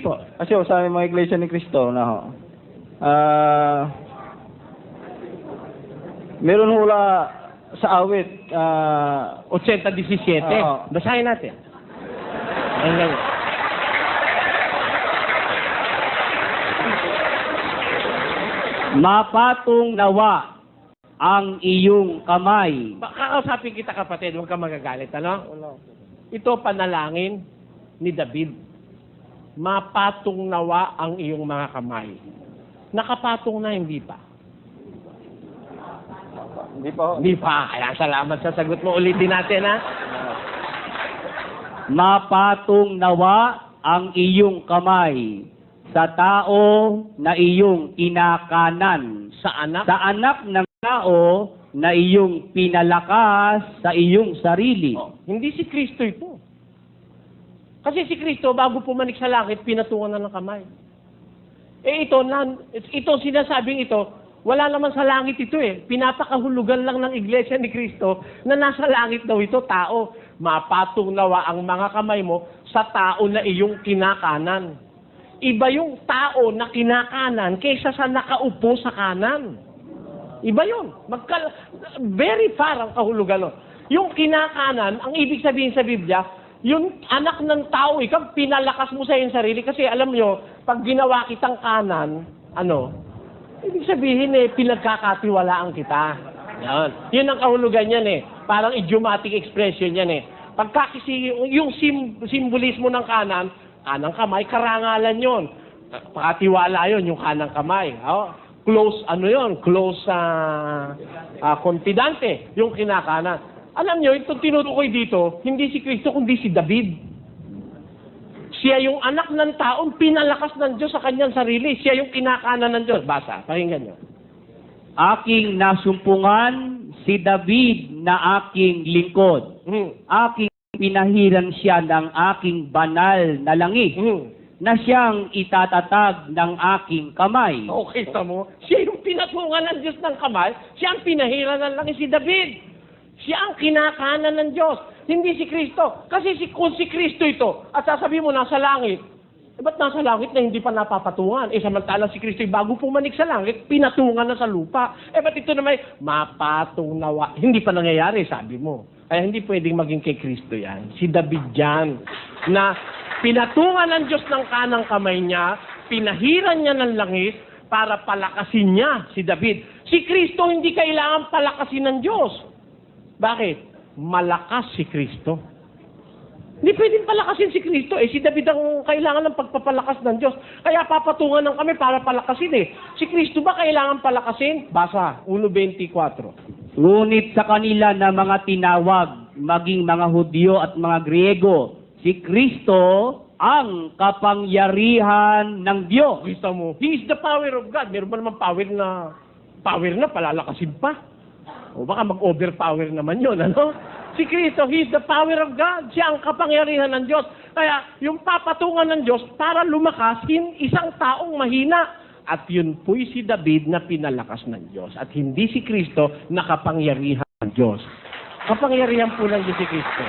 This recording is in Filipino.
Po. Kasi sa aming mga iglesia ni Cristo na ho. Meron hula sa awit 80-17. Oo. Basahin natin. Ayun lang. Mapatong nawa ang iyong kamay. Kakausapin kita, kapatid, huwag ka magagalit, ano? Ito panalangin ni David. Mapatong nawa ang iyong mga kamay. Nakapatong na, hindi pa. Hindi pa ho. Hindi pa. Kaya salamat sa sagot mo. Ulitin natin, ha? Mapatong nawa ang iyong kamay sa tao na iyong kinakanan, Sa anak. sa anak ng tao na iyong pinalakas sa iyong sarili. Hindi si Kristo ito. Kasi si Kristo, bago pumanik sa langit, pinatungan na ng kamay. Ito sinasabing ito, wala naman sa langit ito eh. Pinapakahulugan lang ng iglesia ni Kristo na nasa langit daw ito, tao. Mapatong nawa ang mga kamay mo sa tao na iyong kinakanan. Iba yung tao na kinakanan kaysa sa nakaupo sa kanan. Iba yun. Very far ang kahulugan. Yung kinakanan, ang ibig sabihin sa Biblia, yung anak ng tao, ikaw pinalakas mo sa iyong sarili. Kasi alam nyo, pag ginawa kitang kanan, ibig sabihin pinagkakatiwalaan kita. Yan. Yun ang kahulugan yan Parang idiomatic expression yan yung simbolismo ng kanang kamay, karangalan yon. Pakatiwala yon, yung kanang kamay. Close, close confidante, yung kinakanan. Alam nyo, itong tinutukoy dito, hindi si Kristo, kundi si David. Siya yung anak ng taong pinalakas ng Diyos sa kanyang sarili. Siya yung kinakanan ng Diyos. Basa, pakinggan nyo. Aking nasumpungan si David na aking lingkod. Aking pinahiran siya ng aking banal na langis na siyang itatatag ng aking kamay. Okay, mo. Siya yung pinatungan ng Diyos ng kamay. Siya ang pinahiran ng langis, si David. Siya ang kinakanan ng Diyos. Hindi si Kristo. Kasi kung si Kristo ito, at sasabihin mo nasa langit, ba't nasa langit na hindi pa napapatungan? Samantalang si Kristo, bago pumanik sa langit, pinatungan na sa lupa. Ba't ito naman, mapatong nawa? Hindi pa nangyayari, sabi mo. Kaya hindi pwedeng maging kay Kristo yan. Si David yan, na pinatungan ng Diyos ng kanang kamay niya, pinahiran niya ng langis para palakasin niya si David. Si Kristo hindi kailangan palakasin ng Diyos. Bakit? Malakas si Kristo. Hindi pwedeng palakasin si Kristo. Si David ang kailangan ng pagpapalakas ng Diyos. Kaya papatungan ng kami para palakasin Si Kristo ba kailangan palakasin? Basa, 1:24. Ngunit sa kanila na mga tinawag, maging mga Hudyo at mga Griego, si Kristo ang kapangyarihan ng Diyos. Kita mo, He is the power of God. Meron ba naman power na palalakasin pa? O baka mag-overpower naman yun, Si Kristo, He is the power of God. Siya ang kapangyarihan ng Diyos. Kaya, yung papatungan ng Diyos para lumakas isang taong mahina. At yun po'y si David na pinalakas ng Diyos. At hindi si Kristo na kapangyarihan ng Diyos. Kapangyarihan po ng Diyos si Kristo.